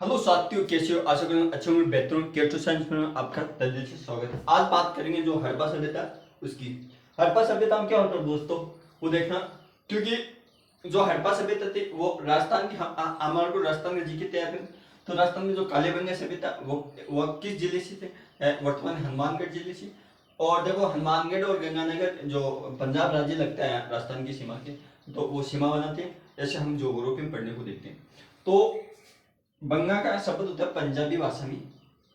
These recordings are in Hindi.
हेलो साथियों, कैसे हो? आशा करूँ अच्छे होंगे, बेहतर होंगे। केटो साइंस में आपका तहे दिल से स्वागत है। आज बात करेंगे जो हड़प्पा सभ्यता उसकी। हड़प्पा सभ्यता में क्या होता है दोस्तों, वो देखना। क्योंकि जो हड़प्पा सभ्यता थी वो राजस्थान की, हमारे को राजस्थान का जीके तैयार करें। तो राजस्थान में जो कालीबंगा सभ्यता वो किस जिले से थे? वर्तमान हनुमानगढ़ जिले से। और देखो, हनुमानगढ़ और गंगानगर जो पंजाब राज्य लगता है राजस्थान की सीमा के, तो वो सीमा बनाते हैं। ऐसे हम ज्योग्राफी में पढ़ने को देखते हैं। तो बंगा का शब्द होता है पंजाबी भाषा में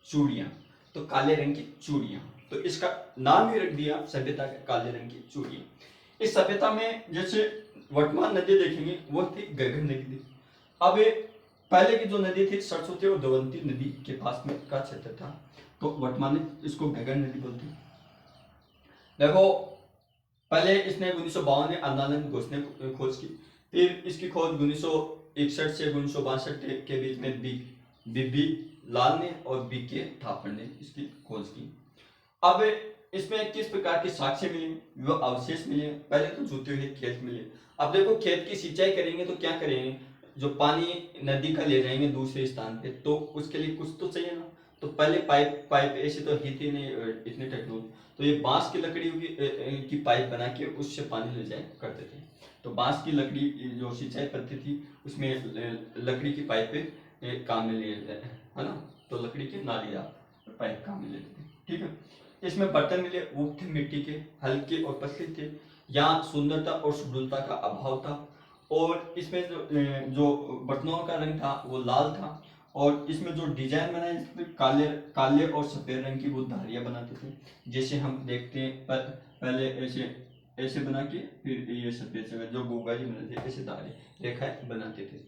चूड़ियां। तो काले रंग की चूड़ियां, तो इसका नाम ही रख दिया सभ्यता का, काले रंग की चूड़ियां। इस सभ्यता में जैसे वर्तमान नदी देखेंगे वो थी गगन नदी थी। अब पहले की जो नदी थी सरस्वती और दमयंती नदी के पास में का क्षेत्र था, तो वर्तमान में इसको गगन नदी बोलते हैं। देखो, पहले इसने 1952 में आनंद घोष ने खोज की। फिर इसकी खोज 1961 से 1962 के बीच में बीबी लाल ने और बी के थापड़ ने इसकी खोज की। अब इसमें किस प्रकार के साक्ष्य मिले, वो अवशेष मिले। पहले तो जुते हुए खेत मिले। अब देखो, खेत की सिंचाई करेंगे तो क्या करेंगे? जो पानी नदी का ले जाएंगे दूसरे स्थान पे, तो उसके लिए कुछ तो चाहिए ना। तो पहले पाइप पाइप ऐसे तो ही थी नहीं, इतने टेक्नोलॉजी। तो ये बांस की लकड़ी की पाइप बना के उससे पानी ले जाए करते थे। तो बांस की लकड़ी जो सिंचाई पद्धति थी उसमें लकड़ी की पाइप काम में लिए है ना। तो लकड़ी की नालीदार पाइप काम में लेते थे। ठीक है। इसमें बर्तन मिले, वो थे मिट्टी के, हल्के और पतले थे। यहाँ सुंदरता और सुडुलता का अभाव था। और इसमें जो बर्तनों का रंग था वो लाल था। और इसमें जो डिजाइन बनाए इसमें काले काले और सफेद रंग की वो धारियां बनाते थे। जैसे हम देखते हैं पहले ऐसे ऐसे बना के फिर ये सफेद से जो गोगा जी बनाते थे, ऐसे धारे रेखाएं बनाते थे।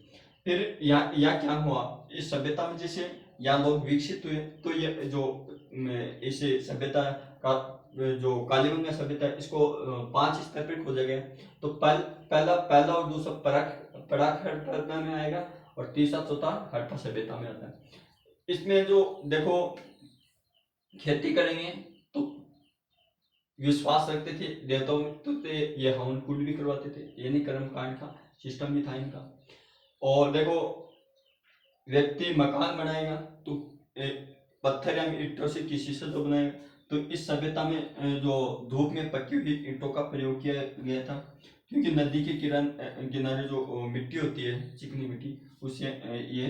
फिर या क्या हुआ इस सभ्यता में, जैसे यहाँ लोग विकसित हुए, तो ये जो इसे सभ्यता का जो कालीबंगा सभ्यता है, इसको 5 स्तर पे खोजा गया। तो पहला पहला और दूसरा पराग हड़प्पा में आएगा, और तीसरा चौथा हड़प्पा सभ्यता में आता है। इसमें जो देखो, खेती करेंगे तो विश्वास रखते थे देवताओं में, तो ये हवन कुंड भी करवाते थे, यानी कर्म कांड का सिस्टम भी था इनका। और देखो, व्यक्ति मकान बनाएगा तो पत्थर या ईंटों से किसी से तो बनाएगा। तो इस सभ्यता में जो धूप में पकी हुई ईंटों का प्रयोग किया गया था। क्योंकि नदी के किनारे जो मिट्टी होती है, चिकनी मिट्टी, उससे ये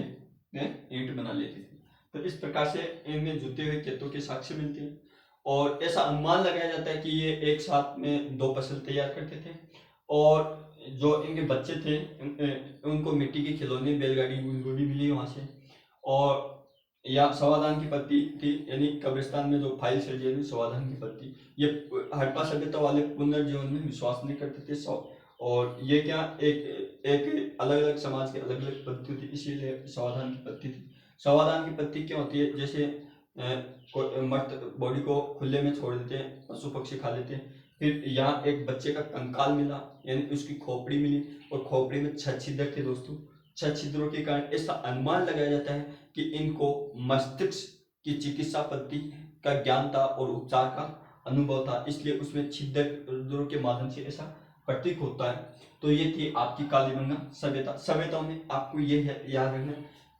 ईंट बना लेते थे। तो इस प्रकार से इनमें जुते हुए खेतों के साक्ष्य मिलते हैं। और ऐसा अनुमान लगाया जाता है कि ये एक साथ में 2 फसल तैयार करते थे। और जो इनके बच्चे थे उनको मिट्टी के खिलौने, बैलगाड़ी उनको भी मिली वहां से। और या समाधान की पत्ती थी, यानी कब्रिस्तान में जो फाइल सर्जरी थी समाधान की पत्ती। ये हड़प्पा सभ्यता वाले पुनर्जीवन में विश्वास नहीं करते थे। और ये क्या, एक एक अलग अलग समाज की अलग अलग पत्ती थी, इसीलिए समाधान की पत्ती थी। समाधान की पत्ती क्या होती है? जैसे मर्द बॉडी को खुले में छोड़ देते हैं, पशु पक्षी खा लेते हैं। फिर यहाँ एक बच्चे का कंकाल मिला, यानी उसकी खोपड़ी मिली, और खोपड़ी में 6 छिद्र थे दोस्तों। 6 छिद्रों के कारण ऐसा अनुमान लगाया जाता है कि इनको मस्तिष्क की चिकित्सा पद्धति का ज्ञान था और उपचार का अनुभव था, इसलिए उसमें छिद्रों के माध्यम से ऐसा प्रतीक होता है। तो ये थी आपकी कालीबंगा सभ्यता। सभ्यता में आपको ये याद रखना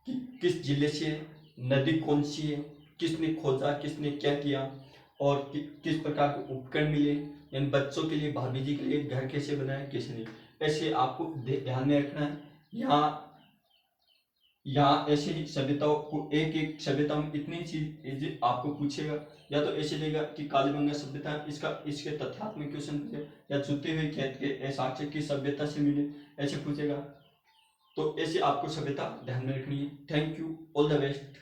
कि किस जिले से है, नदी कौन सी है, किसने खोजा, किसने क्या किया, और किस प्रकार के उपकरण मिले, यानी बच्चों के लिए, भाभी जी के लिए घर कैसे बनाए, कैसे नहीं। ऐसे आपको ध्यान में रखना है। यहाँ यहाँ ऐसे ही सभ्यताओं को, एक एक सभ्यता में इतनी चीज आपको पूछेगा। या तो ऐसे लेगा कि कालीबंगा सभ्यता, इसके तथ्यात्मक क्वेश्चन पूछे, या जुते हुए खेत के साक्ष्य की सभ्यता से मिले, ऐसे पूछेगा। तो ऐसे आपको सभ्यता ध्यान में रखनी है। Thank you, all the best.